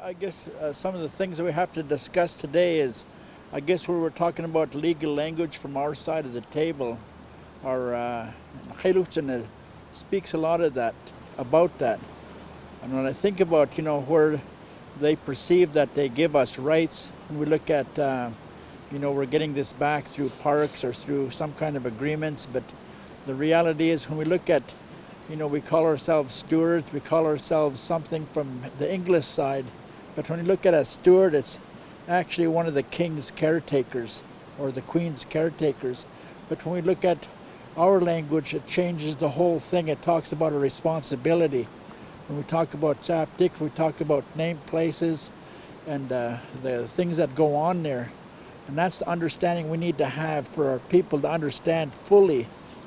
I guess some of the things that we have to discuss today is, I guess we were talking about legal language from our side of the table. Our Khayluchan speaks a lot of that, about that. And when I think about, where they perceive that they give us rights, and we look at, we're getting this back through parks or through some kind of agreements, but the reality is when we look at, we call ourselves stewards, we call ourselves something from the English side, but when you look at a steward, it's actually one of the king's caretakers or the queen's caretakers. But when we look at our language, it changes the whole thing. It talks about a responsibility. When we talk about chaptik, we talk about named places and the things that go on there. And that's the understanding we need to have for our people to understand fully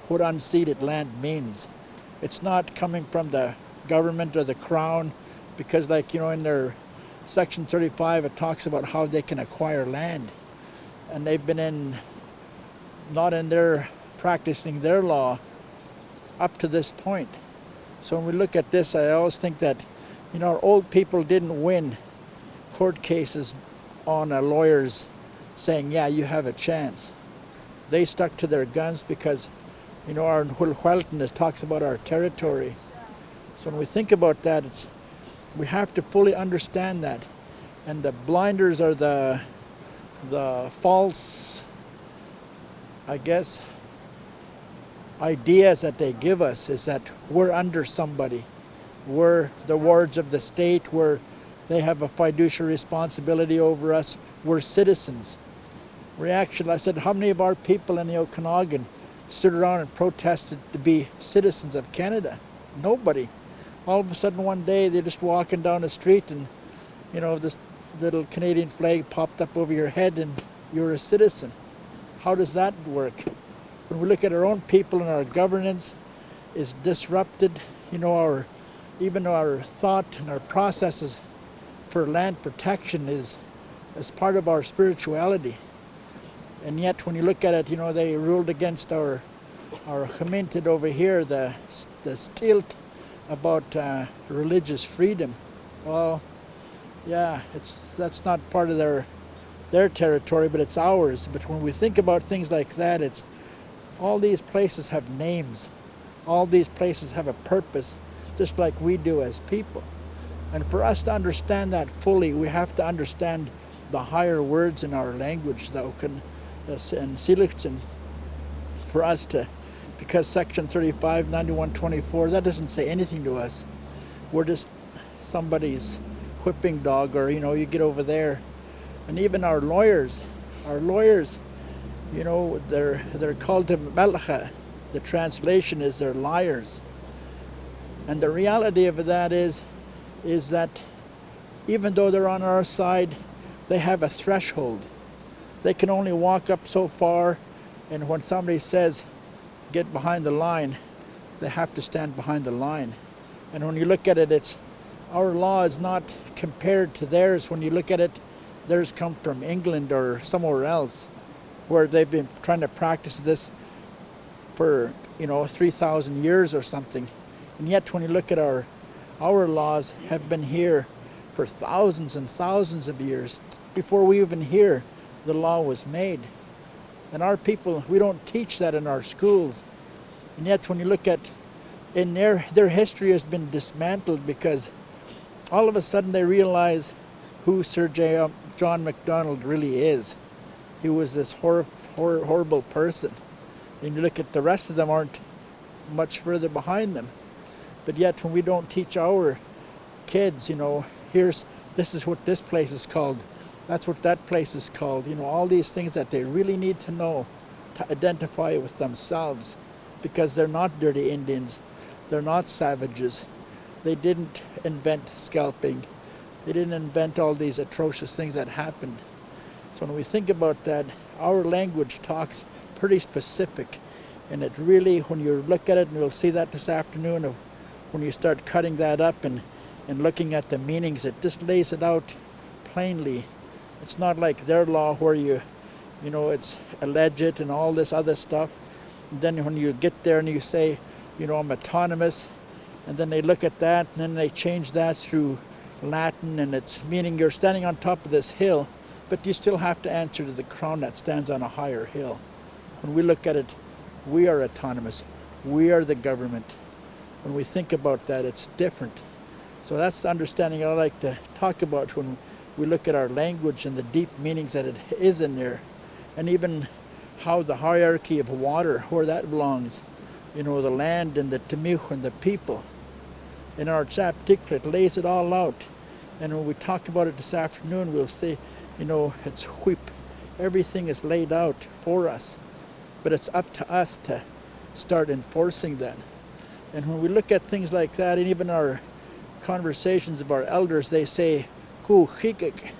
what unceded land means. It's not coming from the government or the crown, because in their Section 35, it talks about how they can acquire land. And they've been not in their practicing their law up to this point. So when we look at this, I always think that, our old people didn't win court cases on lawyers saying, yeah, you have a chance. They stuck to their guns because, our Hulhuelton talks about our territory. So when we think about that, we have to fully understand that. And the blinders are the false, I guess, ideas that they give us is that we're under somebody. We're the wards of the state, they have a fiduciary responsibility over us. We're citizens. I said, how many of our people in the Okanagan stood around and protested to be citizens of Canada? Nobody. All of a sudden one day they're just walking down the street and, this little Canadian flag popped up over your head and you're a citizen. How does that work? When we look at our own people and our governance is disrupted, even our thought and our processes for land protection is as part of our spirituality. And yet when you look at it, they ruled against our committed over here, the stilt about religious freedom. Well, yeah, that's not part of their territory, but it's ours. But when we think about things like that, it's all these places have names. All these places have a purpose, just like we do as people. And for us to understand that fully, we have to understand the higher words in our language, and Silikchin, for us to, because Section 35, 9124, that doesn't say anything to us. We're just somebody's whipping dog, or, you get over there. And even our lawyers, they're called to Malcha. The translation is they're liars. And the reality of that is that even though they're on our side, they have a threshold. They can only walk up so far, and when somebody says, get behind the line, they have to stand behind the line. And when you look at it, our law is not compared to theirs. When you look at it, theirs come from England or somewhere else, where they've been trying to practice this for 3,000 years or something. And yet when you look at our laws have been here for thousands and thousands of years. Before we even hear, the law was made. And our people, we don't teach that in our schools. And yet when you look at in their history has been dismantled, because all of a sudden they realize who Sir John Macdonald really is. He was this horrible person. And you look at the rest of them aren't much further behind them. But yet when we don't teach our kids, this is what this place is called, that's what that place is called, all these things that they really need to know to identify with themselves, because they're not dirty Indians, they're not savages. They didn't invent scalping. They didn't invent all these atrocious things that happened. So when we think about that, our language talks pretty specific. And it really, when you look at it, and we'll see that this afternoon, of when you start cutting that up and looking at the meanings, it just lays it out plainly. It's not like their law where it's alleged and all this other stuff. And then when you get there and you say, I'm autonomous, and then they look at that and then they change that through Latin, and it's meaning you're standing on top of this hill, but you still have to answer to the crown that stands on a higher hill. When we look at it, we are autonomous. We are the government. When we think about that, it's different. So that's the understanding I like to talk about when we look at our language and the deep meanings that it is in there, and even how the hierarchy of water, where that belongs, the land and the Tamihu and the people. In our chapter, it lays it all out. And when we talk about it this afternoon, we'll say, it's whip. Everything is laid out for us. But it's up to us to start enforcing that. And when we look at things like that, and even our conversations of our elders, they say, Kuhikik.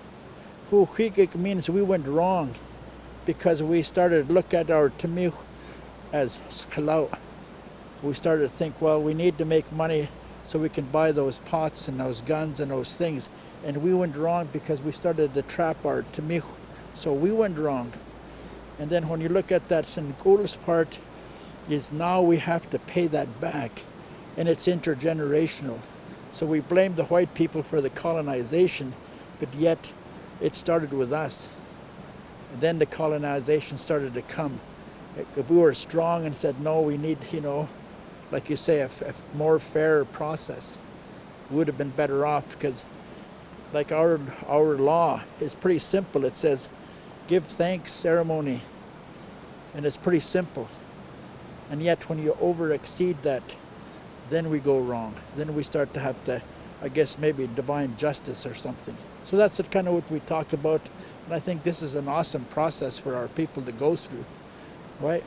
Kuhikik means we went wrong because we started to look at our Tamihu as skalau. We started to think, well, we need to make money so we can buy those pots and those guns and those things. And we went wrong because we started to trap our Tamihu. So we went wrong. And then when you look at that Sinkul's part, is now we have to pay that back. And it's intergenerational. So we blame the white people for the colonization, but yet it started with us. And then the colonization started to come. If we were strong and said, no, we need, like you say, a more fair process, we would have been better off, because like our law is pretty simple. It says, give thanks ceremony, and it's pretty simple. And yet when you over-exceed that, then we go wrong. Then we start to have to, I guess, maybe divine justice or something. So that's kind of what we talk about. And I think this is an awesome process for our people to go through, right?